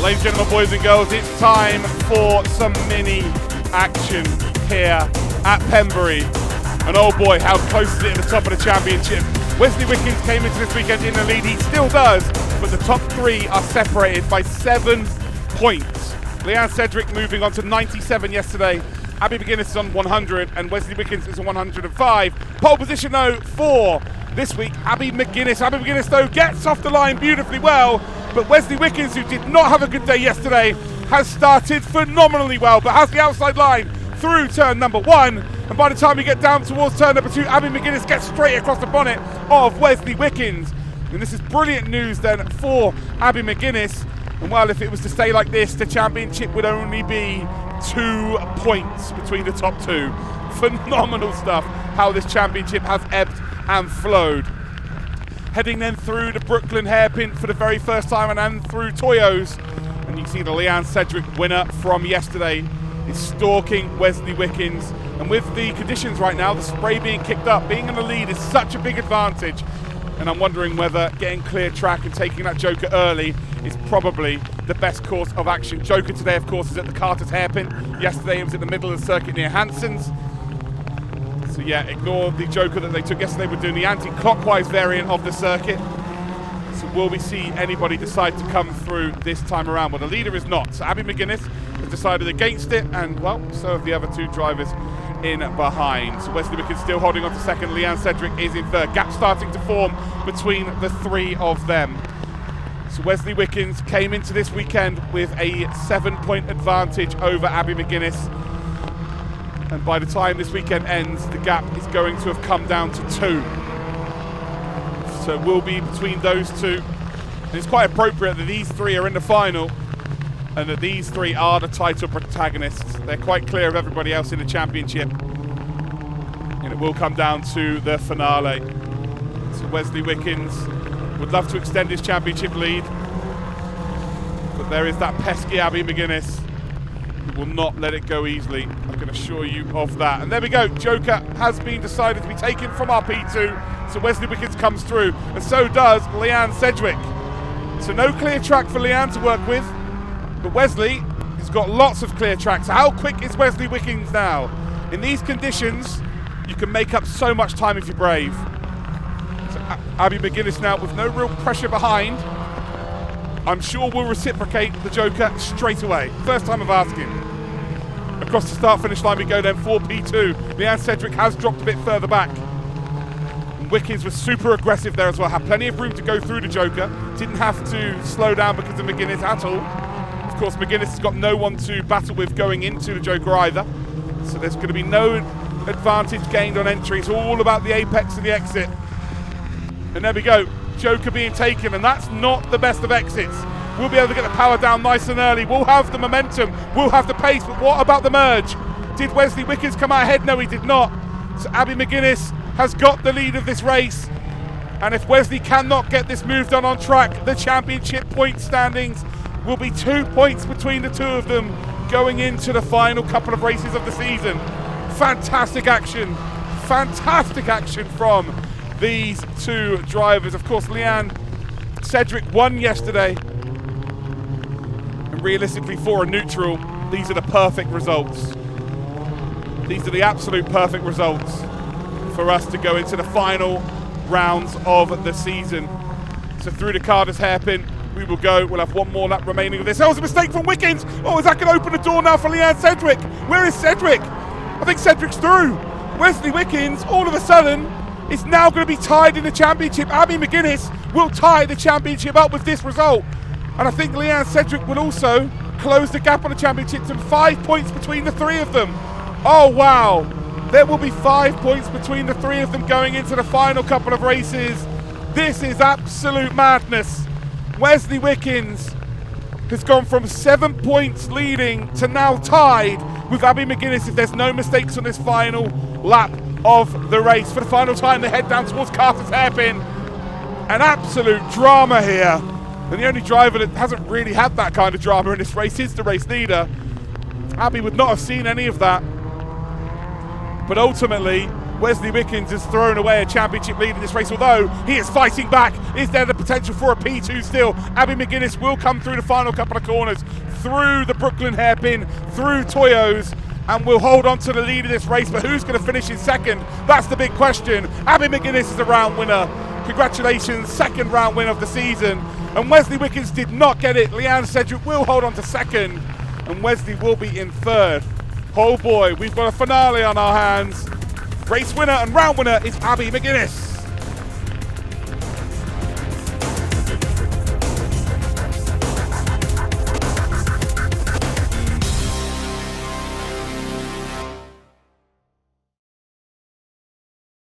Ladies and gentlemen, boys and girls, it's time for some mini action here at Pembrey. And oh boy, how close is it at the top of the championship. Wesley Wickens came into this weekend in the lead, he still does, but the top three are separated by 7 points. Leanne Sedgwick moving on to 97 yesterday. Abby McGuinness is on 100 and Wesley Wickens is on 105. Pole position though for this week, Abby McGuinness. Abby McGuinness though gets off the line beautifully well, but Wesley Wickens, who did not have a good day yesterday, has started phenomenally well, but has the outside line through turn number 1. And by the time we get down towards turn number 2, Abby McGuinness gets straight across the bonnet of Wesley Wickens. And this is brilliant news then for Abby McGuinness. And well, if it was to stay like this, the championship would only be 2 points between the top 2. Phenomenal stuff, how this championship has ebbed and flowed. Heading then through the Brooklyn hairpin for the very first time and then through Toyos. And you can see the Leanne Sedgwick winner from yesterday is stalking Wesley Wickens. And with the conditions right now, the spray being kicked up, being in the lead is such a big advantage. And I'm wondering whether getting clear track and taking that Joker early is probably the best course of action. Joker today, of course, is at the Carter's hairpin. Yesterday it was in the middle of the circuit near Hanson's. So yeah, ignore the Joker that they took yesterday. We're doing the anti-clockwise variant of the circuit. So will we see anybody decide to come through this time around? Well, the leader is not. So Abby McGuinness has decided against it, and well, so have the other 2 drivers in behind. So Wesley Wickens still holding on to second. Leanne Sedgwick is in third. Gap starting to form between the 3 of them. So Wesley Wickens came into this weekend with a 7-point advantage over Abby McGuinness. And by the time this weekend ends, the gap is going to have come down to 2. So it will be between those 2. And it's quite appropriate that these 3 are in the final and that these 3 are the title protagonists. They're quite clear of everybody else in the championship. And it will come down to the finale. So Wesley Wickens would love to extend his championship lead, but there is that pesky Abby McGuinness who will not let it go easily. I can assure you of that. And there we go, Joker has been decided to be taken from our P2, so Wesley Wickens comes through, and so does Leanne Sedgwick. So no clear track for Leanne to work with, but Wesley has got lots of clear tracks. So how quick is Wesley Wickens now? In these conditions, you can make up so much time if you're brave. So Abby McGuinness now with no real pressure behind, I'm sure will reciprocate the Joker straight away. First time of asking. Across the start-finish line we go then for P2. Leanne Sedgwick has dropped a bit further back. And Wickens was super aggressive there as well. Had plenty of room to go through the Joker. Didn't have to slow down because of McGuinness at all. Of course, McGuinness has got no one to battle with going into the Joker either. So there's going to be no advantage gained on entry. It's all about the apex and the exit. And there we go, Joker being taken, and that's not the best of exits. We'll be able to get the power down nice and early. We'll have the momentum, we'll have the pace, but what about the merge? Did Wesley Wickens come out ahead? No, he did not. So Abby McGuinness has got the lead of this race. And if Wesley cannot get this move done on track, the championship point standings will be 2 points between the 2 of them going into the final couple of races of the season. Fantastic action from these 2 drivers. Of course, Leanne Sedgwick won yesterday. And realistically, for a neutral, these are the perfect results. These are the absolute perfect results for us to go into the final rounds of the season. So through the Carter's hairpin, we will go. We'll have 1 more lap remaining of this. That was a mistake from Wickens. Oh, is that going to open the door now for Leanne Sedgwick? Where is Sedgwick? I think Sedgwick's through. Wesley Wickens, all of a sudden, is now going to be tied in the championship. Abby McGuinness will tie the championship up with this result. And I think Leanne Sedgwick will also close the gap on the championship to 5 points between the 3 of them. Oh, wow. There will be 5 points between the 3 of them going into the final couple of races. This is absolute madness. Wesley Wickens has gone from 7 points leading to now tied with Abby McGuinness if there's no mistakes on this final lap of the race. For the final time, they head down towards Carter's hairpin. An absolute drama here. And the only driver that hasn't really had that kind of drama in this race is the race leader. Abby would not have seen any of that. But ultimately, Wesley Wickens has thrown away a championship lead in this race, although he is fighting back. Is there the potential for a P2 still? Abby McGuinness will come through the final couple of corners, through the Brooklyn hairpin, through Toyos, and will hold on to the lead of this race, but who's going to finish in second? That's the big question. Abby McGuinness is the round winner. Congratulations, second round win of the season. And Wesley Wickens did not get it. Leanne Sedgwick will hold on to second, and Wesley will be in third. Oh boy, we've got a finale on our hands. Race winner and round winner is Abby McGuinness.